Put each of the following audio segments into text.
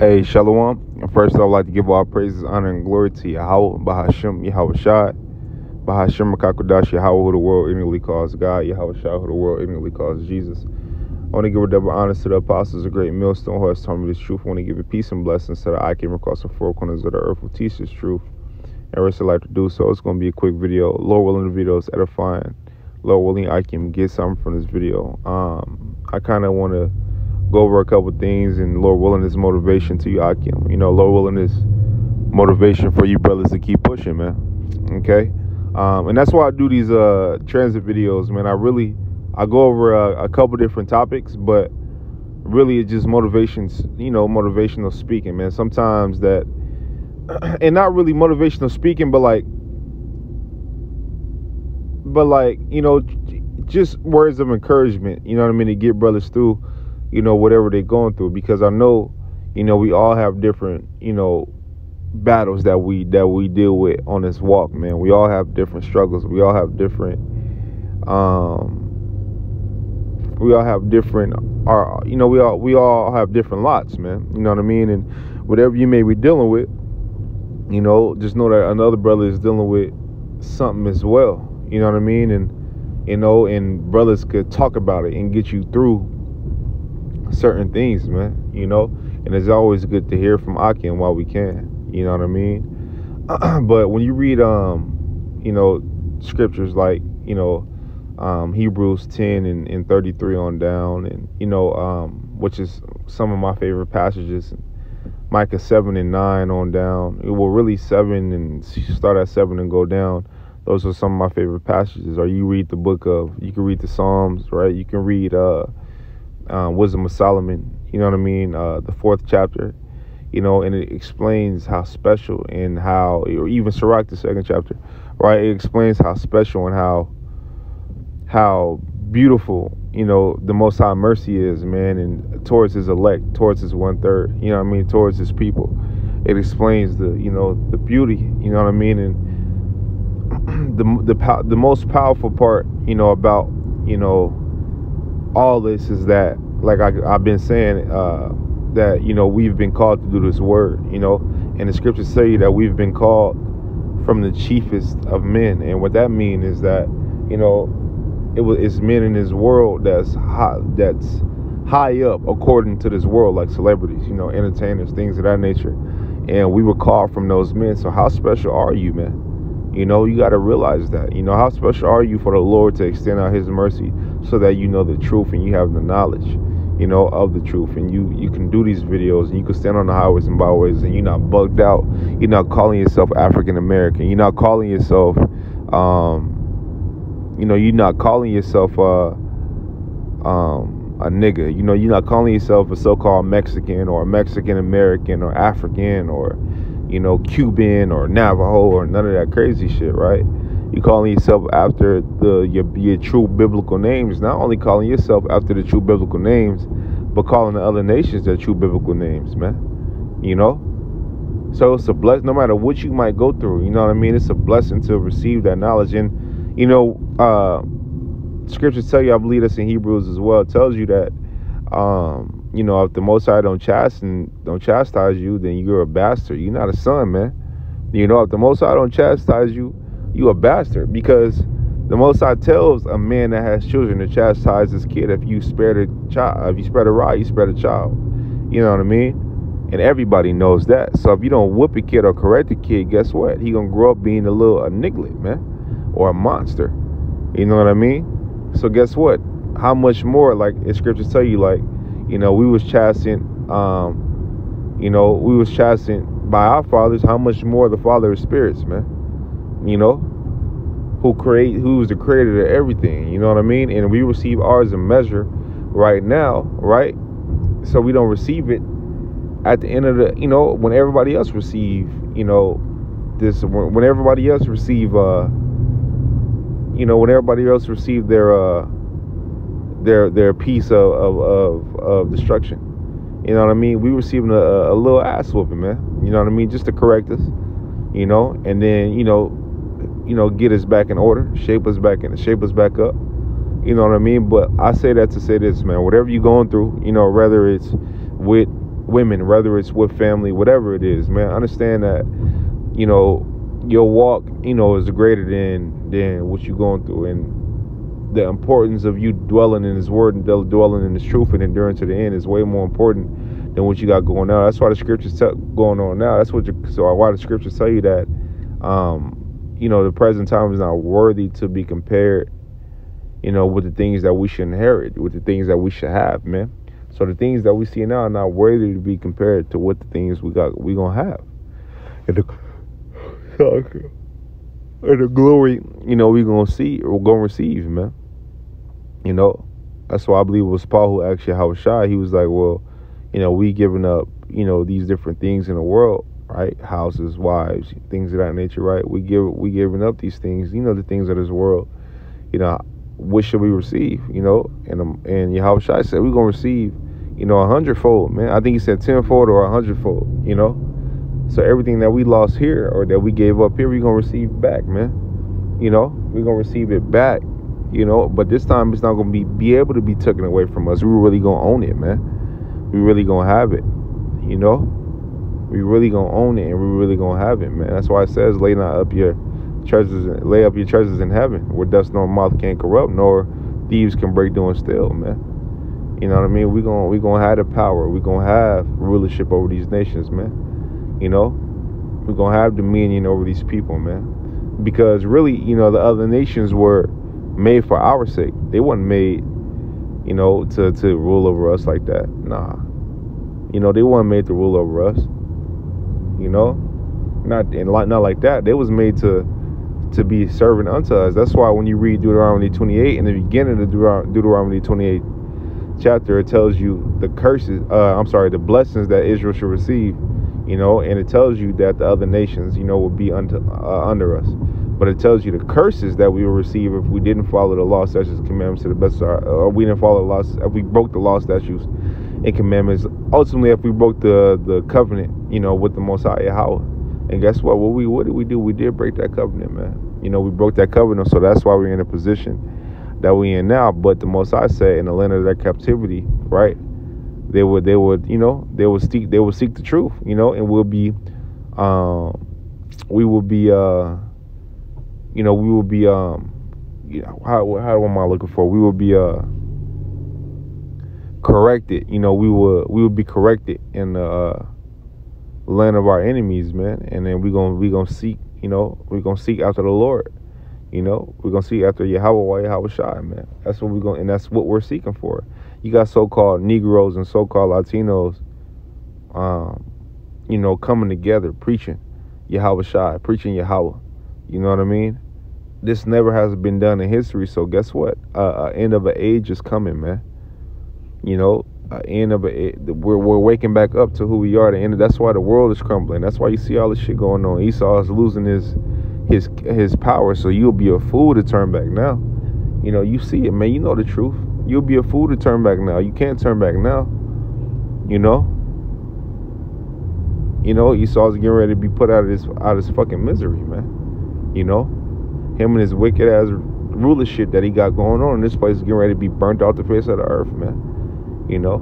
Hey, Shalom. First, I'd like to give all praises, honor, and glory to Yahweh, Bahashem, Yahweh Shai, Bahashem, Makakodash, Yahweh, who the world ignorantly calls God, Yahweh Shai, who the world ignorantly calls Jesus. I want to give a double honor to the apostles, a great millstone who has taught me this truth. I want to give you peace and blessings so that I came across the four corners of the earth will teach this truth and rest of life to do so. It's going to be a quick video. Lord willing, the video is edifying. Lord willing, I can get something from this video. I kind of want to go over a couple things, and Lord willing is motivation to you, Akim. You know, Lord willing is motivation for you brothers to keep pushing, man. Okay? And that's why I do these transit videos, man. I go over a couple different topics, but really it's just motivations, you know, motivational speaking, man. Sometimes that, and not really motivational speaking, but like, you know, just words of encouragement, you know what I mean, to get brothers through, you know, whatever they're going through, because I know, you know, we all have different, you know, battles that we deal with on this walk, man. We all have different struggles. We all have different, we all have different lots, man. You know what I mean? And whatever you may be dealing with, you know, just know that another brother is dealing with something as well. You know what I mean? And, you know, and brothers could talk about it and get you through certain things, man, you know. And it's always good to hear from Akim while we can, you know what I mean. But when you read you know, scriptures like, you know, Hebrews 10 and 33 on down, and you know, which is some of my favorite passages, Micah 7 and 9 on down, well, really 7 and start at 7 and go down. Those are some of my favorite passages. Or you read you can read the Psalms, right? You can read Wisdom of Solomon, you know what I mean, the 4th chapter, you know, and it explains how special and how, or even Sirach, the 2nd chapter, right? It explains how special and how beautiful, you know, the Most High mercy is, man, and towards his elect, towards his 1/3, you know what I mean, towards his people. It explains the, you know, the beauty, you know what I mean, and the most powerful part, you know, about, you know, all this is that, like I've been saying, that, you know, we've been called to do this word, you know, and the scriptures say that we've been called from the chiefest of men. And what that means is that, you know, it's men in this world that's high up according to this world, like celebrities, you know, entertainers, things of that nature. And we were called from those men. So how special are you, man? You know, you got to realize that. You know, how special are you for the Lord to extend out his mercy so that you know the truth and you have the knowledge, you know, of the truth. And you can do these videos and you can stand on the highways and byways and you're not bugged out. You're not calling yourself African American. You're not calling yourself, you know, you're not calling yourself a nigga. You know, you're not calling yourself a so-called Mexican or Mexican American or African or, you know, Cuban or Navajo or none of that crazy shit, right? You're calling yourself after your true biblical names. Not only calling yourself after the true biblical names, but calling the other nations their true biblical names, man. You know? So it's a blessing, no matter what you might go through, you know what I mean? It's a blessing to receive that knowledge. And, you know, scriptures tell you, I believe that's in Hebrews as well, it tells you that, you know, if the Most High don't chastise you, then you're a bastard. You're not a son, man. You know, if the Most High don't chastise you, you a bastard. Because the Most High tells a man that has children to chastise his kid. If you spare the child, if you spare the rod, you spare the child. You know what I mean? And everybody knows that. So if you don't whoop a kid or correct a kid, guess what? He gonna grow up being a niglet, man, or a monster. You know what I mean? So guess what? How much more, like the scriptures tell you, like, you know, we was chastened, you know, we was chastened by our fathers. How much more the Father of spirits, man? You know, who's the creator of everything, you know what I mean? And we receive ours in measure right now, right? So we don't receive it at the end of the, you know, when everybody else receive, you know, this, when everybody else receive, you know, when everybody else receive their piece of destruction, you know what I mean? We receiving a little ass whooping, man. You know what I mean? Just to correct us, you know, and then, you know, get us back in order, shape us back up. You know what I mean? But I say that to say this, man. Whatever you're going through, you know, whether it's with women, whether it's with family, whatever it is, man. Understand that, you know, your walk, you know, is greater than what you're going through, and the importance of you dwelling in His Word and dwelling in His truth and enduring to the end is way more important than what you got going on. That's why the scriptures going on now. That's what why the scriptures tell you that, you know, the present time is not worthy to be compared, you know, with the things that we should inherit, with the things that we should have, man. So the things that we see now are not worthy to be compared to what the things we gonna have. And the glory, you know, we're gonna receive, man. You know, that's why I believe it was Paul who actually how shy. He was like, well, you know, we giving up, you know, these different things in the world, right? Houses, wives, things of that nature, right? We giving up these things, you know, the things of this world. You know, what should we receive? You know, and Yahushua said we're gonna receive, you know, 100-fold, man. I think he said 10-fold or 100-fold, you know. So everything that we lost here or that we gave up here, we're gonna receive back, man. You know, we're gonna receive it back, you know, but this time it's not gonna be able to be taken away from us. We're really gonna own it, man. We really gonna have it, you know. We really gonna own it, and we really gonna have it, man. That's why it says, lay up your treasures in heaven, where dust nor moth can't corrupt, nor thieves can break through and steal, man. You know what I mean? We gonna have the power. We gonna have rulership over these nations, man. You know, we're going to have dominion over these people, man. Because really, you know, the other nations were made for our sake. They weren't made, you know, to rule over us like that. Nah. You know, they weren't made to rule over us. You know? Not like that. They was made to be servant unto us. That's why when you read Deuteronomy 28, in the beginning of Deuteronomy 28 chapter, it tells you the the blessings that Israel should receive. You know, and it tells you that the other nations, you know, will be under us. But it tells you the curses that we will receive if we didn't follow the law, statutes, commandments to the best of our, or we didn't follow the laws, if we broke the law, statutes, and commandments. Ultimately, if we broke the covenant, you know, with the Most High Yahweh. And guess what? What did we do? We did break that covenant, man. You know, we broke that covenant, so that's why we're in a position that we're in now. But the Most High said, in the land of their captivity, right? They would, you know, they would seek the truth, you know, and we'll be, we will be, you know, we will be, you know, how am I looking for? We will be, corrected, you know, we will be corrected in the land of our enemies, man. And then we're gonna seek, you know, we're gonna seek after the Lord, you know, we're gonna seek after Yahweh Shai, man. That's what and that's what we're seeking for. You got so-called Negroes and so-called Latinos, you know, coming together, preaching Yahweh Shai, preaching Yahweh. You know what I mean? This never has been done in history. So guess what? End of an age is coming, man. You know, end of we're waking back up to who we are. That's why the world is crumbling. That's why you see all this shit going on. Esau is losing his power. So you'll be a fool to turn back now. You know, you see it, man. You know the truth. You'll be a fool to turn back now. You can't turn back now. You know? You know, Esau's getting ready to be put out of his fucking misery, man. You know? Him and his wicked ass ruler shit that he got going on in this place is getting ready to be burnt off the face of the earth, man. You know?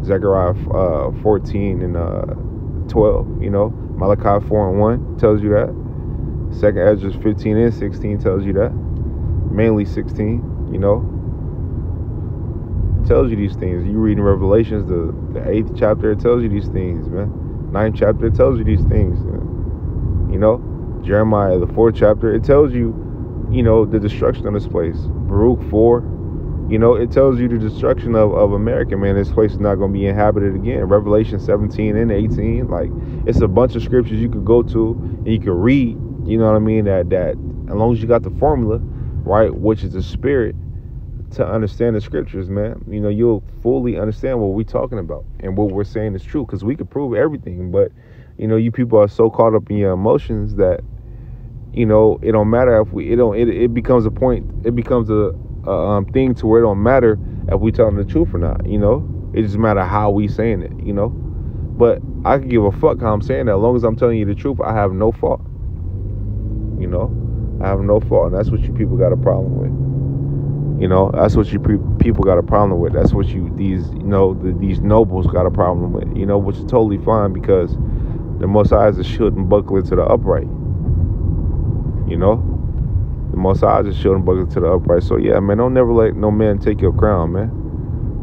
Zechariah 14 and 12, you know? Malachi 4 and 1 tells you that. 2nd Ezra 15 and 16 tells you that. Mainly 16, you know? It tells you these things. You read in Revelations, the 8th chapter, it tells you these things, man. 9th chapter, it tells you these things, man. You know? Jeremiah, the 4th chapter, it tells you, you know, the destruction of this place. Baruch 4, you know, it tells you the destruction of America, man. This place is not going to be inhabited again. Revelation 17 and 18, like, it's a bunch of scriptures you could go to and you could read, you know what I mean, that as long as you got the formula, right, which is the spirit, to understand the scriptures, man, you know, you'll fully understand what we're talking about and what we're saying is true, because we could prove everything. But, you know, you people are so caught up in your emotions that, you know, it don't matter if it becomes a point, it becomes a thing to where it don't matter if we telling the truth or not, you know. It just matter how we saying it, you know. But I can give a fuck how I'm saying that. As long as I'm telling you the truth, I have no fault. You know, I have no fault, and that's what you people got a problem with. You know, that's what you people got a problem with. That's what these nobles got a problem with. You know, which is totally fine, because the Most High is a shield and buckler to the upright. You know, the Most High is a shield and buckler to the upright. So yeah, man, don't never let no man take your crown, man.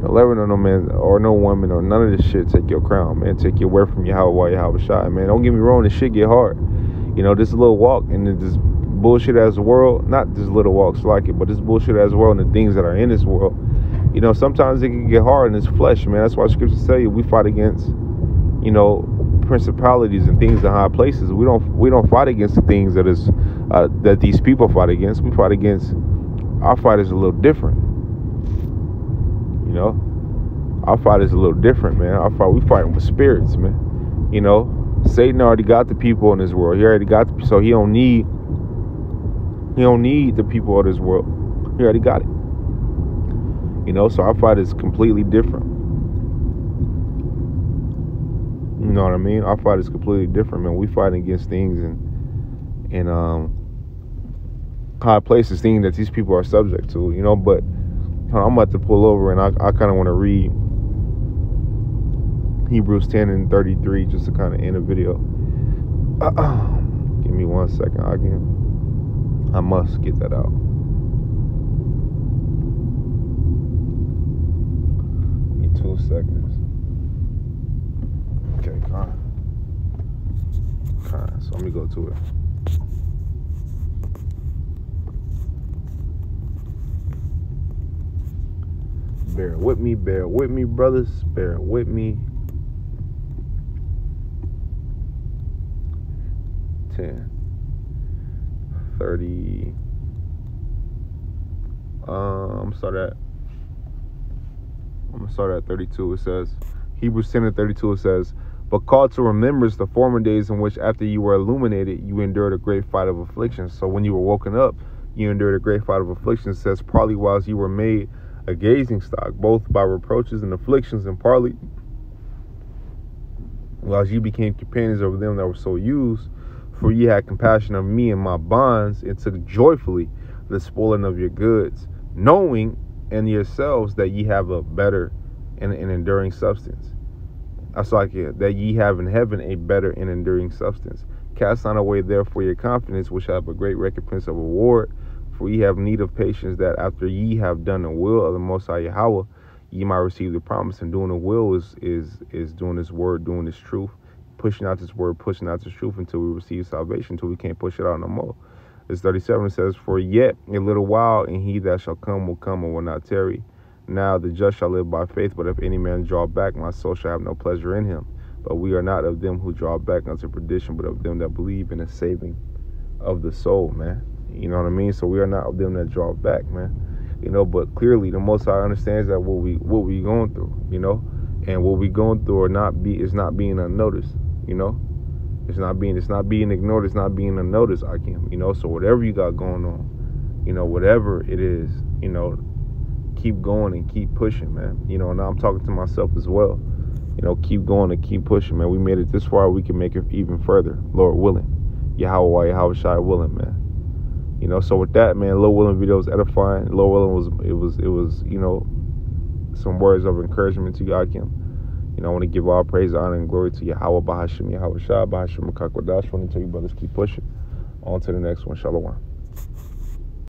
Don't ever let no man or no woman or none of this shit take your crown, man. Take you away from Yahweh Shai, man. Don't get me wrong, this shit get hard. You know, this little walk and this bullshit as the world, not this little walks like it, but this bullshit as the world and the things that are in this world. You know, sometimes it can get hard in this flesh, man. That's why scriptures tell you we fight against, you know, principalities and things in high places. We don't fight against the things that these people fight against. We fight against, our fight is a little different. You know, our fight is a little different, man. We fighting with spirits, man. You know, Satan already got the people in this world. He already got so he don't need the people of this world. He already got it. You know, so our fight is completely different. You know what I mean? Our fight is completely different, man. We fight against things in high places, things that these people are subject to, you know. But I'm about to pull over, and I kind of want to read Hebrews 10 and 33 just to kind of end the video. Give me 1 second. I must get that out. Give me 2 seconds. Okay, so let me go to it. Bear with me, brothers. Bear with me. 10, 30. I'm gonna start at 32. It says, Hebrews 10 and 32. It says, but call to remembrance the former days in which, after you were illuminated, you endured a great fight of affliction. So when you were woken up, you endured a great fight of affliction. It says, partly whilst you were made a gazing stock, both by reproaches and afflictions, and partly whilst you became companions of them that were so used. For ye had compassion of me and my bonds, and took joyfully the spoiling of your goods, knowing in yourselves that ye have a better and an enduring substance. That's like it, that ye have in heaven a better and enduring substance. Cast not away therefore your confidence, which have a great recompense of reward. For ye have need of patience, that after ye have done the will of the Most High Yahweh, ye might receive the promise. And doing the will is doing this word, doing this truth, pushing out this word, pushing out this truth until we receive salvation, until we can't push it out no more. Verse 37 says, for yet a little while, and he that shall come will come and will not tarry. Now the just shall live by faith, but if any man draw back, my soul shall have no pleasure in him. But we are not of them who draw back unto perdition, but of them that believe in the saving of the soul, man. You know what I mean? So we are not of them that draw back, man. You know, but clearly the Most High understands that what we going through, you know, and what we going through is not being unnoticed, you know. It's not being ignored. It's not being unnoticed, Akim. You know, so whatever you got going on, you know, whatever it is, you know, keep going and keep pushing, man. You know, now I'm talking to myself as well. You know, keep going and keep pushing, man. We made it this far. We can make it even further, Lord willing. Yahweh Shai willing, man. You know, so with that, man, Lord willing video was edifying. Lord willing was, you know, some words of encouragement to you, Akim. You know, I want to give all praise, honor, and glory to Yahweh Bahashim, Yahweh Shai, Bahashim Makakwadash. I want to tell you brothers, keep pushing. On to the next one. Shalom.